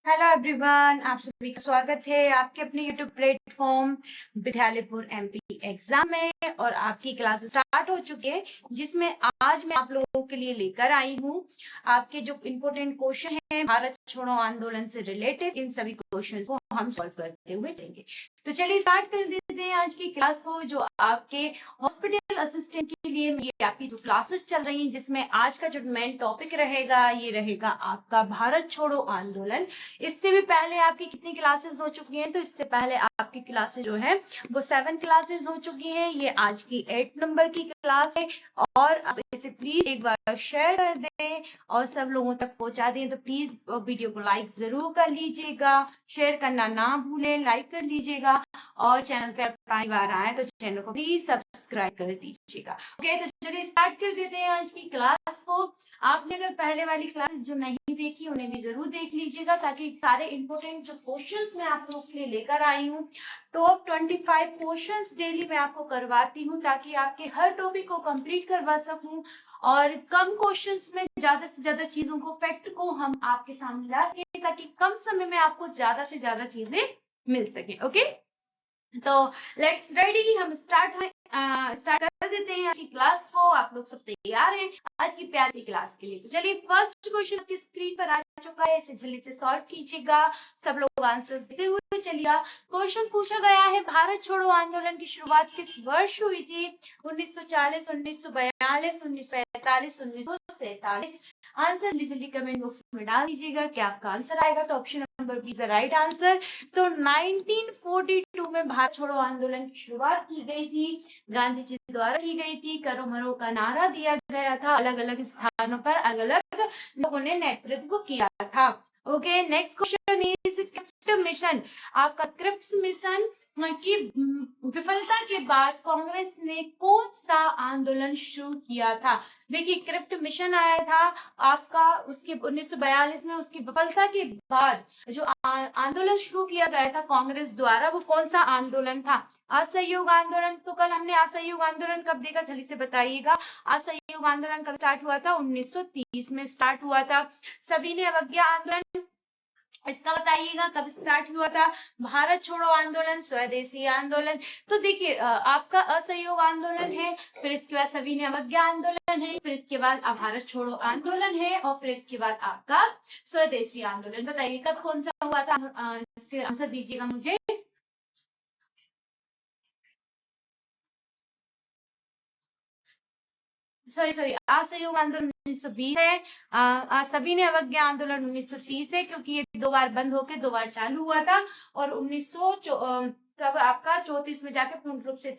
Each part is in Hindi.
हेलो एवरीवन, आप सभी का स्वागत है आपके अपने यूट्यूब प्लेटफॉर्म विद्यालयपुर एमपी एग्जाम में। और आपकी क्लास स्टार्ट हो चुकी है, जिसमें आज मैं आप लोगों के लिए लेकर आई हूँ आपके जो इम्पोर्टेंट क्वेश्चन है भारत छोड़ो आंदोलन से रिलेटेड। इन सभी क्वेश्चन को हम सॉल्व करते हुए चलेंगे। तो चलिए स्टार्ट कर देते हैं आज की क्लास को, जो आपके हॉस्पिटल असिस्टेंट के लिए ये आपकी जो क्लासेस चल रही हैं, जिसमें आज का जो मेन टॉपिक रहेगा ये रहेगा आपका भारत छोड़ो आंदोलन। इससे भी पहले आपकी कितनी क्लासेस हो चुकी हैं? तो इससे पहले आपकी क्लासेस जो है वो 7 क्लासेस हो चुकी हैं। ये आज की 8 नंबर की क्लास है। और आप इसे प्लीज एक बार शेयर कर दें और सब लोगों तक पहुंचा दें। तो प्लीज वीडियो को लाइक जरूर कर लीजिएगा, शेयर करना ना भूलें, लाइक कर लीजिएगा। और चैनल पे पहली बार आए तो चैनल को प्लीज सब्सक्राइब कर दीजिएगा। ओके, तो चलिए स्टार्ट कर देते हैं आज की क्लास को। आपने अगर पहले वाली क्लासेस जो नहीं देखी उन्हें भी जरूर देख लीजिएगा, ताकि सारे इंपोर्टेंट जो क्वेश्चंस मैं आप लोगों के लिए लेकर आई हूँ, टॉप 25 क्वेश्चंस डेली मैं आपको करवाती हूँ, ताकि आपके हर टॉपिक को कंप्लीट करवा सकूं और कम क्वेश्चंस में ज्यादा से ज्यादा चीजों को, फैक्ट को हम आपके सामने ला सके, ताकि कम समय में आपको ज्यादा से ज्यादा चीजें मिल सके। ओके, तो लेट्स रेडी, हम स्टार्ट कर देते हैं आज की क्लास को। आप लोग सब तैयार हैं आज की प्यारी सी क्लास के लिए? तो चलिए फर्स्ट क्वेश्चन आपकी स्क्रीन पर आ चुका है, इसे जल्दी से सॉल्व कीजिएगा। सब लोग आंसर्स देते हुए चलिए। क्वेश्चन पूछा गया है, भारत छोड़ो आंदोलन की शुरुआत किस वर्ष हुई थी? 1940, 1942, 1945, 1947। आंसर जल्दी कमेंट बॉक्स में डाल दीजिएगा। क्या आपका आंसर आएगा? तो option number B is the right answer. तो 1942 में भारत छोड़ो आंदोलन की शुरुआत की गई थी, गांधी जी द्वारा की गई थी। करो मरो का नारा दिया गया था, अलग अलग स्थानों पर अलग अलग लोगों ने नेतृत्व किया था। Okay, next question is Cripps mission. आपका क्रिप्स मिशन की विफलता के बाद कांग्रेस ने कौन सा आंदोलन शुरू किया था? देखिए, क्रिप्ट मिशन आया था आपका उसके 1942 में, उसकी विफलता के बाद जो आंदोलन शुरू किया गया था कांग्रेस द्वारा, वो कौन सा आंदोलन था? असहयोग आंदोलन। तो कल हमने असहयोग आंदोलन कब देखा, जल्दी से बताइएगा। असहयोग आंदोलन कब स्टार्ट हुआ था? 1930 में स्टार्ट हुआ था। सभी ने अवज्ञा आंदोलन, इसका बताइएगा कब स्टार्ट हुआ था? भारत छोड़ो आंदोलन, स्वदेशी आंदोलन। तो देखिए, आपका असहयोग आंदोलन है, फिर इसके बाद सभी ने अवज्ञा आंदोलन है, फिर इसके बाद भारत छोड़ो आंदोलन है, और फिर इसके बाद आपका स्वदेशी आंदोलन। बताइए कब कौन सा हुआ था? इसके आंसर दीजिएगा मुझे। सॉरी, असहयोग आंदोलन 1920 है। सभी ने अवज्ञा आंदोलन 1930 है, क्योंकि ये 2 बार बंद होकर 2 बार चालू हुआ था। और 1900 तब आपका 34 में जाके पूर्ण रूप से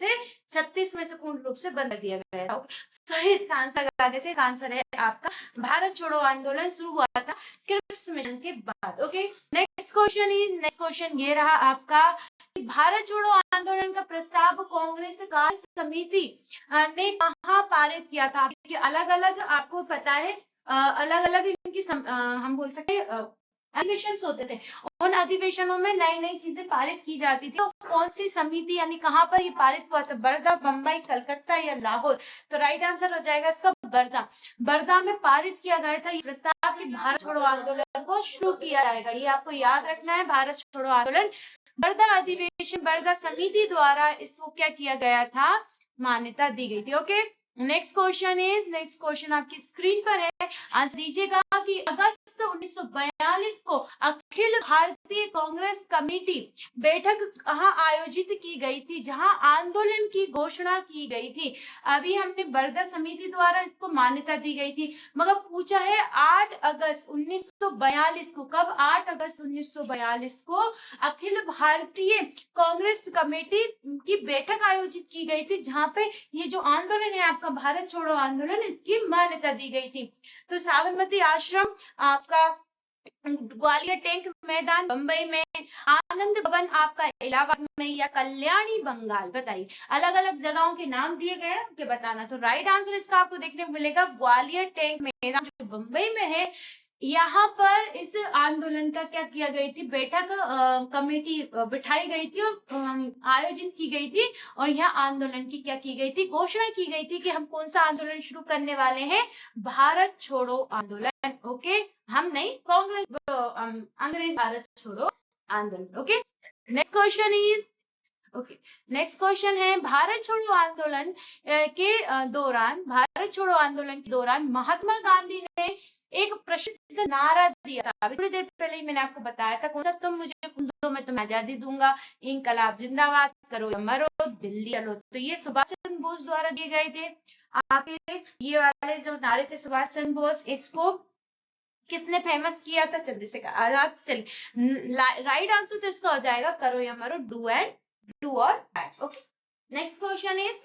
36 में से पूर्ण रूप से बंद कर दिया गया था। सही, इसका आंसर आगे से आंसर है आपका भारत छोड़ो आंदोलन शुरू हुआ था क्रिप्स मिशन के बाद। ओके, नेक्स्ट क्वेश्चन ये रहा आपका, भारत छोड़ो आंदोलन का प्रस्ताव कांग्रेस कार्य समिति ने कहाँ पारित किया था? अलग अलग आपको पता है, अलग अलग इनकी हम बोल सकते अधिवेशन होते थे। उन अधिवेशनों में नई नई चीजें पारित की जाती थी। तो कौन सी समिति, यानी कहाँ पर ये पारित हुआ था? बड़ौदा, बम्बई, कलकत्ता या लाहौर? तो राइट आंसर हो जाएगा इसका बड़ौदा। बड़ौदा में पारित किया गया था ये प्रस्ताव कि भारत छोड़ो आंदोलन को शुरू किया जाएगा। ये आपको याद रखना है, भारत छोड़ो आंदोलन बड़ौदा अधिवेशन, बड़ौदा समिति द्वारा इसको क्या किया गया था? मान्यता दी गई थी। ओके, नेक्स्ट क्वेश्चन आपकी स्क्रीन पर है, आंसर दीजिएगा कि अगस्त 1942 को अखिल भारतीय कांग्रेस कमेटी बैठक कहाँ आयोजित की गई थी, जहां आंदोलन की घोषणा की गई थी? अभी हमने बड़ौदा समिति द्वारा इसको मान्यता दी गई थी, मगर पूछा है 8 अगस्त 1942 को। कब? 8 अगस्त 1942 को अखिल भारतीय कांग्रेस कमेटी की बैठक आयोजित की गई थी, जहां पे ये जो आंदोलन है आपका भारत छोड़ो आंदोलन, इसकी मान्यता दी गई थी। तो साबरमती आश्रम आपका ग्वालियर टैंक मैदान बंबई में, आनंद भवन आपका इलाहाबाद में, या कल्याणी बंगाल? बताइए, अलग अलग जगहों के नाम दिए गए हैं, उनके बताना। तो राइट आंसर इसका आपको देखने को मिलेगा ग्वालियर टैंक मैदान, जो बंबई में है, यहाँ पर इस आंदोलन का क्या किया गई थी, बैठक कमेटी बिठाई गई थी और आयोजित की गई थी, और यहाँ आंदोलन की क्या की गई थी, घोषणा की गई थी कि हम कौन सा आंदोलन शुरू करने वाले हैं, भारत छोड़ो आंदोलन। ओके, हम नहीं, कांग्रेस अंग्रेज भारत छोड़ो आंदोलन। Okay, next question is, okay, next question है, भारत छोड़ो आंदोलन के दौरान, भारत छोड़ो आंदोलन के दौरान महात्मा गांधी ने एक प्रसिद्ध नारा दिया था। अभी थोड़ी देर पहले ही मैंने आपको बताया था, कौन सा, तुम मुझे खून दो मैं तुम्हें आजादी दूंगा, इंकलाब जिंदाबाद, करो या मरो, दिल्ली चलो। तो ये सुभाष चंद्र बोस द्वारा दिए गए थे। आपके ये वाले जो नारे थे सुभाष चंद्र बोस, इसको किसने फेमस किया था, चंद्रशेखर आजाद। चलिए, राइट आंसर तो इसका हो जाएगा करो या मरो, डू और die. Okay, next question is,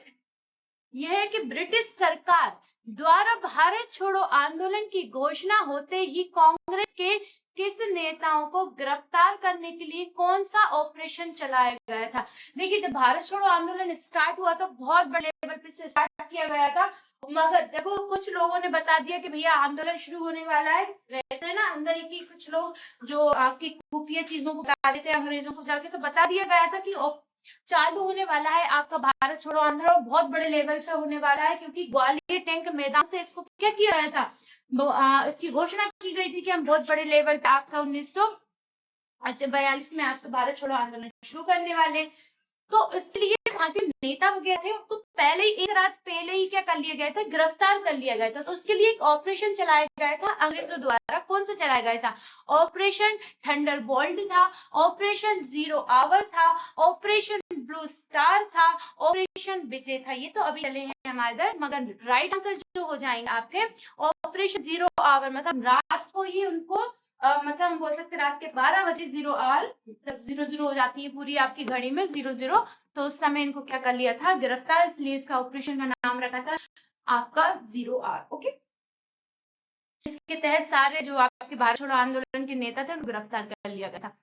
यह है कि ब्रिटिश सरकार द्वारा भारत छोड़ो आंदोलन की घोषणा होते ही कांग्रेस के किस नेताओं को गिरफ्तार करने के लिए कौन सा ऑपरेशन चलाया गया था। देखिए, जब भारत छोड़ो आंदोलन स्टार्ट हुआ तो बहुत बड़े लेवल पे से स्टार्ट किया गया था, मगर जब कुछ लोगों ने बता दिया कि भैया आंदोलन शुरू होने वाला है, रहते हैं ना अंदर ही की कुछ लोग जो आपकी खुफिया चीजों को बता देते हैं अंग्रेजों को जाके, तो बता दिया गया था कि चालू होने वाला है आपका भारत छोड़ो आंदोलन, बहुत बड़े लेवल पे होने वाला है, क्योंकि ग्वालियर टैंक मैदान से इसको क्या किया गया था, इसकी घोषणा की गई थी कि हम बहुत बड़े लेवल पे आपका 1942 में आपका भारत छोड़ो आंदोलन शुरू करने वाले। तो इसके लिए वहां के नेता वगैरह थे उनको पहले ही, एक रात पहले ही क्या कर लिया गया था, गिरफ्तार कर लिया गया था। तो उसके लिए एक ऑपरेशन चलाया गया था अंग्रेजों द्वारा। कौन सा चलाया गया था, ऑपरेशन थंडरबोल्ट था, ऑपरेशन जीरो आवर था, ऑपरेशन ब्लू स्टार था, ऑपरेशन विजय था। ये तो अभी चले हैं हमारे इधर, मगर राइट आंसर जो हो जाएंगे आपके ऑपरेशन जीरो आवर, मतलब रात को ही उनको मतलब हम बोल सकते रात के 12 बजे 0 आवर, जब 0 हो जाती है पूरी आपकी घड़ी में 0, तो उस समय इनको क्या कर लिया था, गिरफ्तार, इसलिए इसका ऑपरेशन का नाम रखा था आपका 0 आवर। ओके, इसके तहत सारे जो आपके भारत छोड़ो आंदोलन के नेता थे उनको गिरफ्तार कर लिया गया था।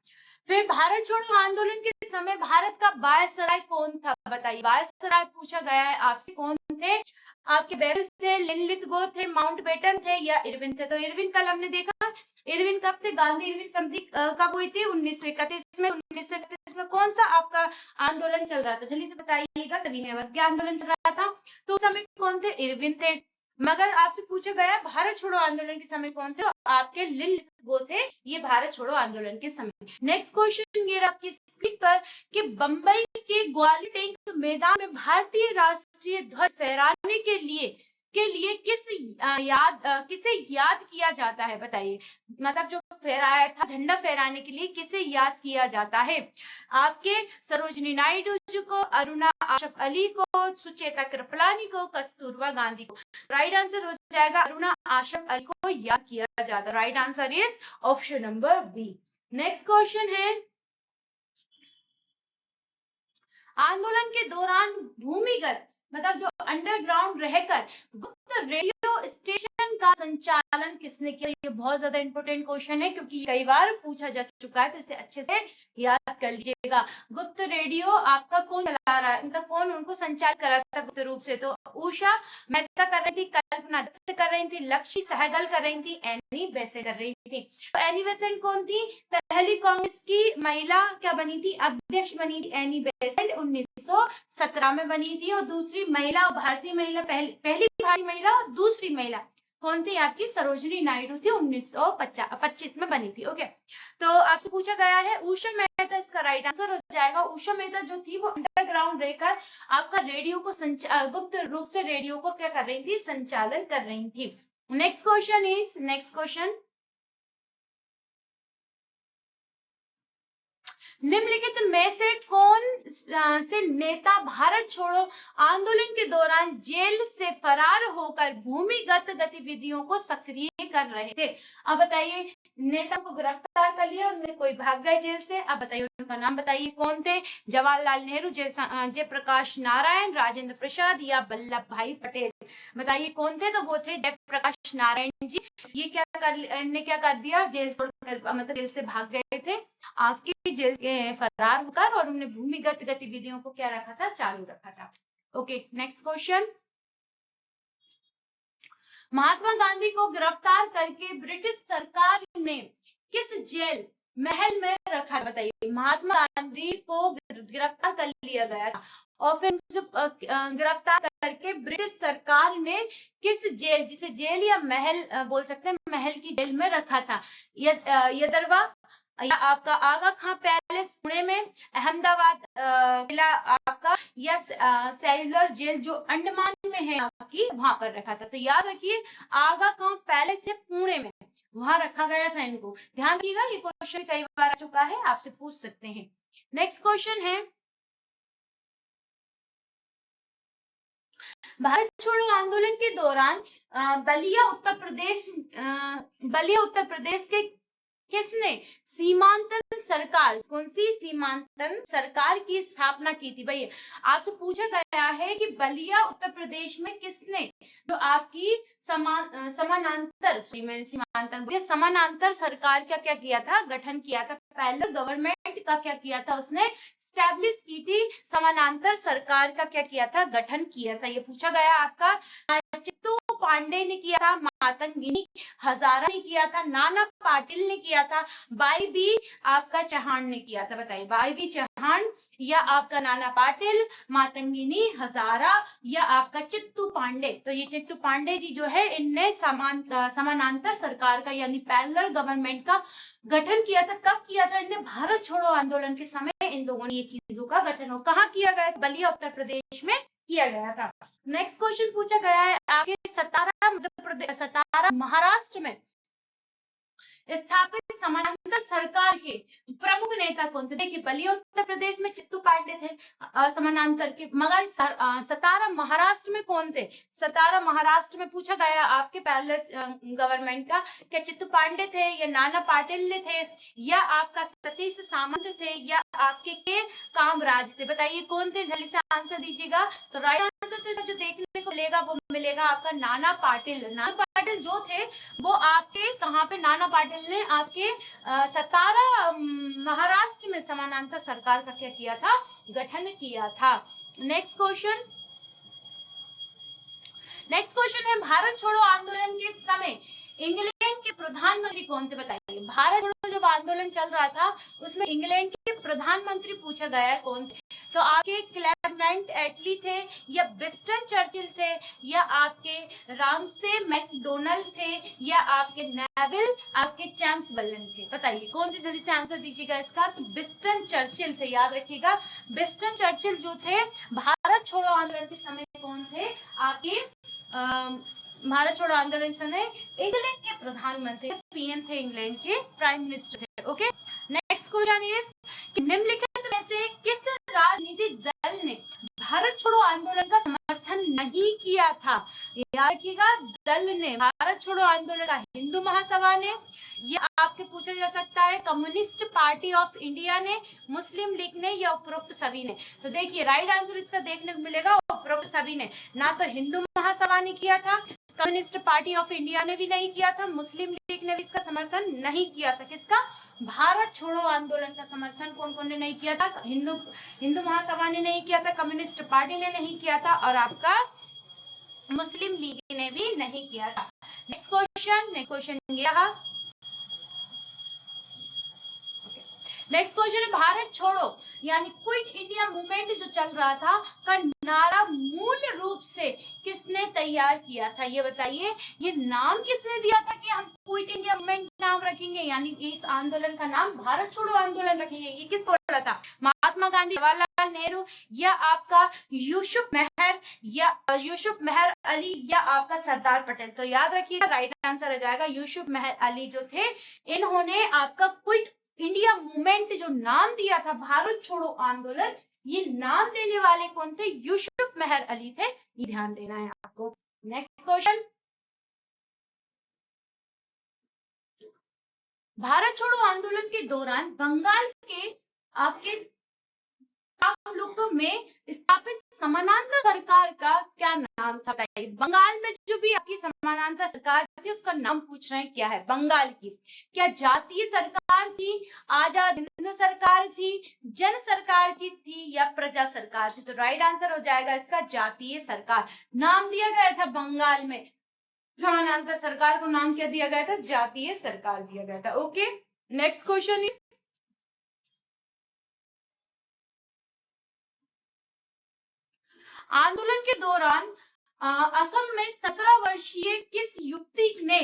फिर भारत छोड़ो आंदोलन के समय भारत का वायसराय कौन था, बताइए, वायसराय पूछा गया है आपसे, कौन थे आपके, बेबल थे, लिनलिथगो थे, माउंटबेटन थे या इरविन थे। तो इरविन कल हमने देखा, इरविन कब थे, गांधी इरविन संधि कब हुई थी, 1931 में। 1931 में कौन सा आपका आंदोलन चल रहा था, जल्दी से बताइएगा, सभी ने क्या आंदोलन चल रहा था, तो उस समय कौन थे, इरविन थे। मगर आपसे पूछा गया भारत छोड़ो आंदोलन के समय कौन थे, तो आपके लिनलिथगो थे, ये भारत छोड़ो आंदोलन के समय। नेक्स्ट क्वेश्चन ये आपकी स्क्रीन पर कि बंबई के ग्वालियर टैंक मैदान में भारतीय राष्ट्रीय ध्वज फहराने के लिए किसे याद किया जाता है, बताइए, मतलब जो फहराया था झंडा फहराने के लिए किसे याद किया जाता है, आपके सरोजनी नायडू जी को, अरुणा आशफ अली को, सुचेता कृपलानी को, कस्तूरबा गांधी को। राइट आंसर हो जाएगा अरुणा आशफ अली को याद किया जाता है। Right answer is option number B. Next question है, आंदोलन के दौरान भूमिगत मतलब जो अंडरग्राउंड रहकर गुप्त रेडियो स्टेशन का संचालन किसने किया। ये बहुत ज्यादा इंपॉर्टेंट क्वेश्चन है क्योंकि कई बार पूछा जा चुका है, तो इसे अच्छे से याद कर लीजिएगा। गुप्त रेडियो आपका कौन चला रहा है, मतलब कौन उनको संचालित कर रहा था गुप्त रूप से, तो उषा मेहता कर रही थी, कल्पना दत्त कर रही थी, लक्ष्मी सहगल कर रही थी, एनी बेसेंट कर रही थी। तो एनी बेसेंट कौन थी, पहली कांग्रेस की महिला क्या बनी थी, अध्यक्ष बनी थी एनी बेसेंट, 1917 में बनी थी। और दूसरी महिला, भारतीय महिला, पहली भारतीय महिला और दूसरी महिला कौन थी, आपकी सरोजनी नायडू थी, 1925 में बनी थी। ओके, तो आपसे पूछा गया है उषा मेहता, इसका राइट आंसर हो जाएगा उषा मेहता जो थी वो अंडरग्राउंड रहकर आपका रेडियो को गुप्त रूप से रेडियो को क्या कर रही थी, संचालन कर रही थी। Next question is, next question, निम्नलिखित में से कौन से नेता भारत छोड़ो आंदोलन के दौरान जेल से फरार होकर भूमिगत गतिविधियों को सक्रिय कर रहे थे। अब बताइए, नेता को गिरफ्तार कर लिया, उनमें कोई भाग गए जेल से, अब बताइए उनका नाम बताइए कौन थे, जवाहरलाल नेहरू, जयप्रकाश नारायण, राजेंद्र प्रसाद या वल्लभ भाई पटेल। बताइए कौन थे, तो वो थे जयप्रकाश नारायण जी। ये क्या कर दिया, जेल छोड़कर मतलब जेल से भाग गए थे आपके जेल के फरार होकर, और उन्होंने भूमिगत गतिविधियों को क्या रखा था, चालू रखा था। Okay, next question, Mahatma Gandhi को गिरफ्तार करके ब्रिटिश सरकार ने किस जेल महल में रखा? बताइए, महात्मा गांधी को गिरफ्तार कर लिया गया था और फिर जो गिरफ्तार करके ब्रिटिश सरकार ने किस जेल, जिसे जेल या महल बोल सकते हैं, महल की जेल में रखा था? यदरवा या आपका आगा खां पैलेस पुणे में, अहमदाबाद किला आपका, या सेल्युलर जेल जो अंडमान में है आपकी, वहां पर रखा था। तो याद रखिए, आगा खां पैलेस है पुणे में, वहां रखा गया था इनको। ध्यान रखिएगा, ये क्वेश्चन कई बार आ चुका है, आपसे पूछ सकते हैं। नेक्स्ट क्वेश्चन है, भारत छोड़ो आंदोलन के दौरान बलिया उत्तर प्रदेश के किसने सीमांतन सरकार, कौन सी सीमांतन सरकार की स्थापना की थी? भैया आपसे पूछा गया है कि बलिया उत्तर प्रदेश में किसने जो आपकी समानांतर सरकार का क्या किया था, गठन किया था? पैरेलल गवर्नमेंट का क्या किया था उसने, स्टैब्लिश की थी। समानांतर सरकार का क्या किया था, गठन किया था। ये पूछा गया आपका। चित्तू पांडे ने किया था, मातंगिनी हजारा ने किया था, नाना पाटिल ने किया था, बाई बी आपका चौहान ने किया था? बताइए, बाई बी चौहान या आपका नाना पाटिल, मातंगिनी हजारा या आपका चित्तू पांडे? तो ये चित्तू पांडे जी जो है, इनने समानांतर सरकार का यानी पैरेलल गवर्नमेंट का गठन किया था। कब किया था इनने? भारत छोड़ो आंदोलन के समय इन लोगों ने ये चीजों का गठन कहाँ किया गया? बलिया उत्तर प्रदेश में किया गया था। नेक्स्ट क्वेश्चन पूछा गया है आपके, सतारा महाराष्ट्र में स्थापित समानांतर सरकार के प्रमुख नेता कौन थे? देखिए, बलिया उत्तर प्रदेश में चित्तू पांडे थे समानांतर के, मगर सतारा महाराष्ट्र में कौन थे? सतारा महाराष्ट्र में पूछा गया आपके पैरेलल गवर्नमेंट का, क्या चित्तू पांडे थे या नाना पाटिल ने थे या आपका सतीश सामंत थे या आपके के कामराज थे? बताइए कौन थे, जल्दी से आंसर दीजिएगा। तो राइट आंसर तो जो देखने को मिलेगा वो मिलेगा आपका नाना पाटिल। नाना पाटिल जो थे वो आपके कहाँ पे, नाना पाटिल ने आपके सतारा महाराष्ट्र में समानांतर सरकार का क्या किया था, गठन किया था। नेक्स्ट क्वेश्चन है, भारत छोड़ो आंदोलन के समय इंग्लैंड के प्रधानमंत्री कौन थे? बताइए, भारत छोड़ो जब आंदोलन चल रहा था उसमें इंग्लैंड के प्रधानमंत्री पूछा गया है कौन थे? तो आपके क्लेमेंट एटली थे या विंस्टन चर्चिल थे या आपके रामसे मैकडोनल्ड थे या आपके नेविल आपके चैम्बरलेन थे? बताइए कौन थे, जल्दी से आंसर दीजिएगा इसका। तो विंस्टन चर्चिल थे, याद रखिएगा। विंस्टन चर्चिल जो थे भारत छोड़ो आंदोलन के समय कौन थे? आपके भारत छोड़ो आंदोलन के समय इंग्लैंड के प्रधानमंत्री, पीएम थे, इंग्लैंड के प्राइम मिनिस्टर थे। ओके, नेक्स्ट क्वेश्चन इज कि निम्नलिखित में से किस राजनीतिक दल ने भारत छोड़ो आंदोलन का समर्थन नहीं किया था? याद रखिएगा, दल ने भारत छोड़ो आंदोलन का हिंदू महासभा ने, या आपके पूछा जा सकता है कम्युनिस्ट पार्टी ऑफ इंडिया ने, मुस्लिम लीग ने या उपरोक्त सभी ने? तो देखिए राइट आंसर इसका देखने को मिलेगा उपरोक्त सभी ने। ना तो हिंदू महासभा ने किया था, कम्युनिस्ट पार्टी ऑफ इंडिया ने भी नहीं किया था, मुस्लिम लीग ने भी इसका समर्थन नहीं किया था। किसका? भारत छोड़ो आंदोलन का समर्थन कौन कौन ने नहीं किया था? हिंदू महासभा ने नहीं किया था, कम्युनिस्ट पार्टी ने नहीं किया था और आपका मुस्लिम लीग ने भी नहीं किया था। नेक्स्ट क्वेश्चन यह, नेक्स्ट क्वेश्चन है, भारत छोड़ो यानी क्विट इंडिया मूवमेंट जो चल रहा था का नारा मूल रूप से किसने तैयार किया था? ये बताइए, ये नाम किसने दिया था कि हम क्विट इंडिया मूवमेंट नाम रखेंगे, यानी इस आंदोलन का नाम भारत छोड़ो आंदोलन रखेंगे? ये किस बोला था? महात्मा गांधी, जवाहरलाल नेहरू या आपका यूसुफ मेहर अली या आपका सरदार पटेल? तो याद रखिएगा राइट आंसर आ जाएगा यूसुफ मेहर अली जो थे, इन्होंने आपका क्विट इंडिया मूवमेंट जो नाम दिया था भारत छोड़ो आंदोलन, ये नाम देने वाले कौन थे? यूसुफ मेहर अली थे, ये ध्यान देना है आपको। नेक्स्ट क्वेश्चन, भारत छोड़ो आंदोलन के दौरान बंगाल के आपके तामलुक में स्थापित समानांतर सरकार का क्या नाम था? बताइए, बंगाल में जो भी आपकी समानांतर सरकार थी उसका नाम पूछ रहे हैं, क्या है बंगाल की? क्या जातीय सरकार थी, आजाद हिंद सरकार थी, जन सरकार की थी या प्रजा सरकार थी? तो राइट आंसर हो जाएगा इसका जातीय सरकार। नाम दिया गया था बंगाल में समानांतर सरकार को नाम क्या दिया गया था? जातीय सरकार दिया गया था। ओके, नेक्स्ट क्वेश्चन इज, आंदोलन के दौरान असम में 17 वर्षीय किस युवती ने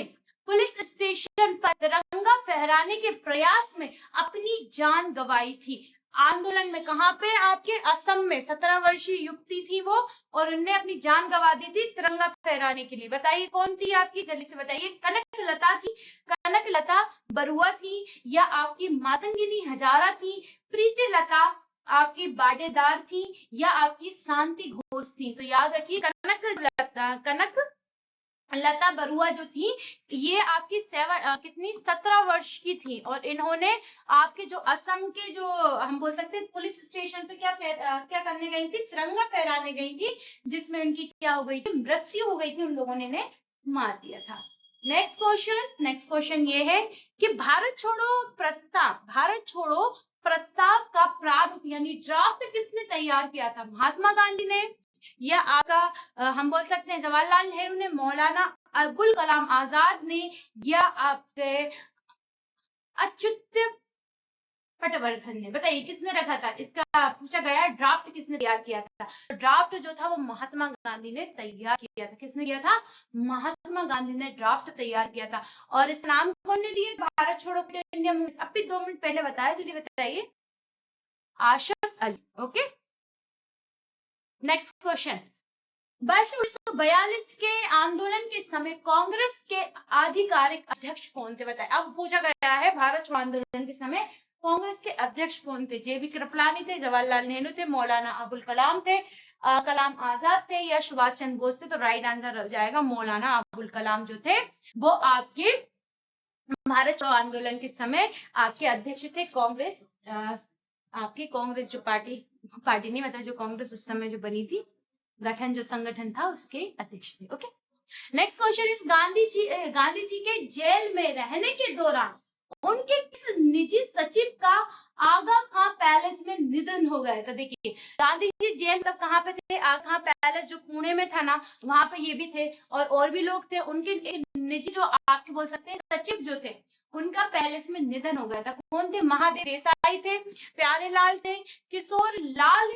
पुलिस स्टेशन पर तिरंगा फहराने के प्रयास में अपनी जान गंवाई थी? आंदोलन में कहां पे? आपके असम में 17 वर्षीय युवती थी वो, और उनने अपनी जान गंवा दी थी तिरंगा फहराने के लिए। बताइए कौन थी आपकी, जल्दी से बताइए। कनक लता थी, कनक लता बरुआ थी, या आपकी मातंगिनी हजारा थी, प्रीति लता आपकी बाडेदार थी, या आपकी शांति घोष थी? तो याद रखिए, कनक लता बरुआ जो थी, ये आपकी 17 वर्ष की थी, और इन्होंने आपके जो असम के जो हम बोल सकते हैं पुलिस स्टेशन पे क्या करने गई थी? तिरंगा फहराने गई थी, जिसमें उनकी क्या हो गई थी? मृत्यु हो गई थी, उन लोगों ने इन्हें मार दिया था। नेक्स्ट क्वेश्चन ये है कि भारत छोड़ो प्रस्ताव का प्रारूप यानी ड्राफ्ट किसने तैयार किया था? महात्मा गांधी ने, या आपका हम बोल सकते हैं जवाहरलाल नेहरू ने, मौलाना अबुल कलाम आजाद ने, या आपके अच्युत पटवर्धन ने? बताइए किसने रखा था? इसका पूछा गया ड्राफ्ट किसने तैयार किया था? तो ड्राफ्ट जो था वो महात्मा गांधी ने तैयार किया था। किसने किया था? महात्मा गांधी ने ड्राफ्ट तैयार किया था। और इस नाम कौन ने दिए? भारत छोड़ो इंडिया मूवमेंट। अब भी 2 मिनट पहले बताया, जल्दी बताइए। आशफ अली। ओके, नेक्स्ट क्वेश्चन, वर्ष 1942 के आंदोलन के समय कांग्रेस के आधिकारिक अध्यक्ष कौन थे? बताएं। अब पूछा गया है भारत छोड़ो आंदोलन के समय कांग्रेस के अध्यक्ष कौन थे? जेबी कृपलानी थे, जवाहरलाल नेहरू थे, मौलाना अबुल कलाम थे, कलाम आजाद थे, या सुभाष चंद्र बोस थे? तो राइट आंसर हो जाएगा मौलाना अबुल कलाम जो थे वो आपके भारत छोड़ो आंदोलन के समय आपके अध्यक्ष थे। कांग्रेस आपकी कांग्रेस जो पार्टी नहीं मतलब जो कांग्रेस उस समय जो बनी थी, गठन जो संगठन था, उसके अध्यक्ष थे। Okay, next question is, Gandhi ji के जेल में रहने के दौरान उनके किस निजी सचिव का आगा खां पैलेस में निधन हो गया था? देखिए, गांधी जी जेल तब कहाँ पे थे? आगा खां पैलेस जो पुणे में था ना, वहां पे ये भी थे, और भी लोग थे। उनके निजी जो आपके बोल सकते हैं सचिव जो थे, उनका पैलेस में निधन हो गया था। कौन थे? महादेव देसाई थे, प्यारेलाल थे, किशोर लाल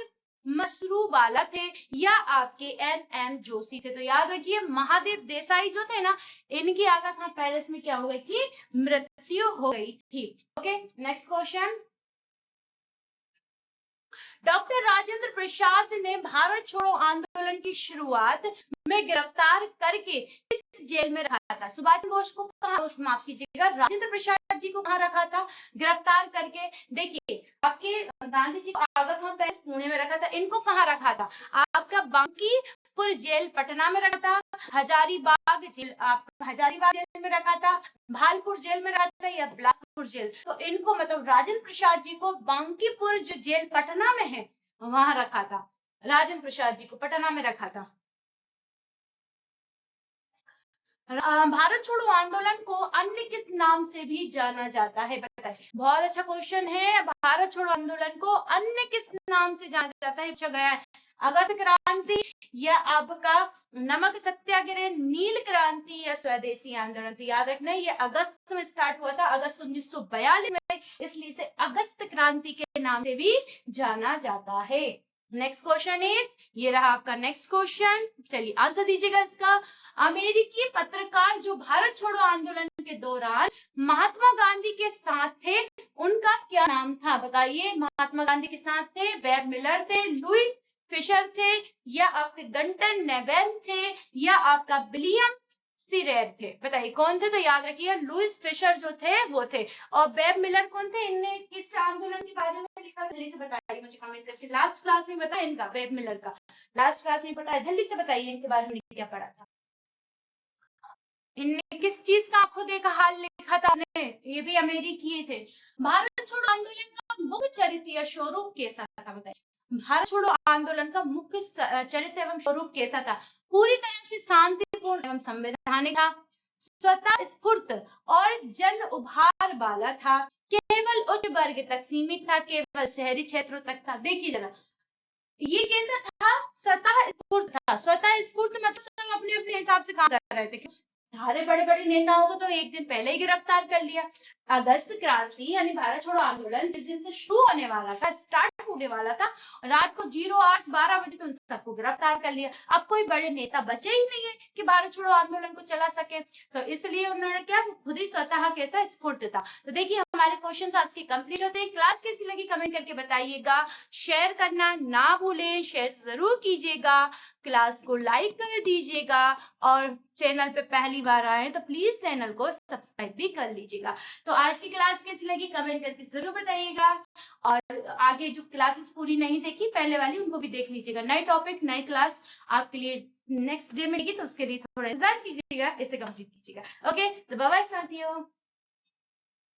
मशरूबाला थे, या आपके NM जोशी थे? तो याद रखिए महादेव देसाई जो थे ना, इनकी आगा खां पैलेस में क्या हो गई थी? मृत्यु हो गई थी। Okay, next question, doctor Rajendra Prasad ने भारत छोड़ो आंदोलन की शुरुआत में गिरफ्तार करके किस जेल में रखा था? सुभाष चंद्र बोस को कहाँ, माफ कीजिएगा, राजेंद्र प्रसाद जी को कहाँ रखा था गिरफ्तार करके? देखिए, आपके गांधी जी को आगा खां पैलेस पुणे में रखा था, इनको कहाँ रखा था? आपका बांकीपुर जेल पटना में रखा था, हजारीबाग जेल में रखा था, भालपुर जेल में रखा था, या बिलासपुर जेल? तो इनको मतलब राजेंद्र प्रसाद जी को बांकीपुर जो जेल पटना में है वहां रखा था। राजेंद्र प्रसाद जी को पटना में रखा था। भारत छोड़ो आंदोलन को अन्य किस नाम से भी जाना जाता है? बताइए, बहुत अच्छा क्वेश्चन है। भारत छोड़ो आंदोलन को अन्य किस नाम से जाना जाता है? पूछा गया है। अगस्त क्रांति, या आपका नमक सत्याग्रह, नील क्रांति, या स्वदेशी आंदोलन? तो याद रखना ये अगस्त में स्टार्ट हुआ था, अगस्त 1942 में, इसलिए इसे अगस्त क्रांति के नाम से भी जाना जाता है। नेक्स्ट क्वेश्चन इज, ये रहा आपका नेक्स्ट क्वेश्चन, चलिए आंसर दीजिएगा इसका। अमेरिकी पत्रकार जो भारत छोड़ो आंदोलन के दौरान महात्मा गांधी के साथ थे, उनका क्या नाम था? बताइए, महात्मा गांधी के साथ थे, वेब मिलर थे, लुई फिशर थे, या आपके गंटन नेवेल थे, या आपका विलियम सीरेर थे? बताइए कौन थे? तो याद रखिए लुईस फिशर जो थे वो थे। और वेब मिलर कौन थे? इनने किस आंदोलन के बारे में लिखा? जल्दी से बताइए मुझे कमेंट करके। लास्ट क्लास में बताया इनका, वेब मिलर का लास्ट क्लास में पढ़ा है, जल्दी से बताइए इनके बारे में क्या पढ़ा था। इनने किस चीज का आंखों देखा हाल लिखा था? ये भी अमेरिकी थे। भारत छोड़ो आंदोलन का मुख्य चरित्र या स्वरूप कैसा था? बताइए, भारत छोड़ो आंदोलन का मुख्य चरित्र एवं स्वरूप कैसा था? पूरी तरह से शांतिपूर्ण एवं संवैधानिक था, स्वतः स्फूर्त और जन उभार वाला था, केवल उच्च वर्ग तक सीमित था, केवल शहरी क्षेत्रों तक था। देखिए जरा, ये कैसा था? स्वतः स्फूर्त था। स्वतः स्फूर्त मतलब सब अपने अपने हिसाब से काम कर रहे थे। सारे बड़े बड़े नेताओं को तो एक दिन पहले ही गिरफ्तार कर लिया। अगस्त क्रांति यानी भारत छोड़ो आंदोलन जिस दिन से शुरू होने वाला था, स्टार्ट होने वाला था, रात को 0 आवर्स 12 बजे तो उन सबको गिरफ्तार कर लिया। अब कोई बड़े नेता बचे ही नहीं है कि भारत छोड़ो आंदोलन को चला सके, तो इसलिए उन्होंने क्या, वो खुद ही स्वतः कैसा स्फूर्त था। तो देखिए हमारे क्वेश्चन आज के कंप्लीट होते हैं। क्लास कैसी लगी कमेंट करके बताइएगा, शेयर करना ना भूलें, शेयर जरूर कीजिएगा, क्लास को लाइक कर दीजिएगा, और चैनल पे पहली बार आए तो प्लीज चैनल को सब्सक्राइब भी कर लीजिएगा। तो आज की क्लास कैसी लगी कमेंट करके जरूर बताइएगा, और आगे जो क्लासेस पूरी नहीं देखी पहले वाली उनको भी देख लीजिएगा। नए टॉपिक नई क्लास आपके लिए नेक्स्ट डे में मिलेगी, तो उसके लिए थोड़ा इंतजार कीजिएगा, इसे कंप्लीट कीजिएगा। ओके, तो बाय बाय साथियों।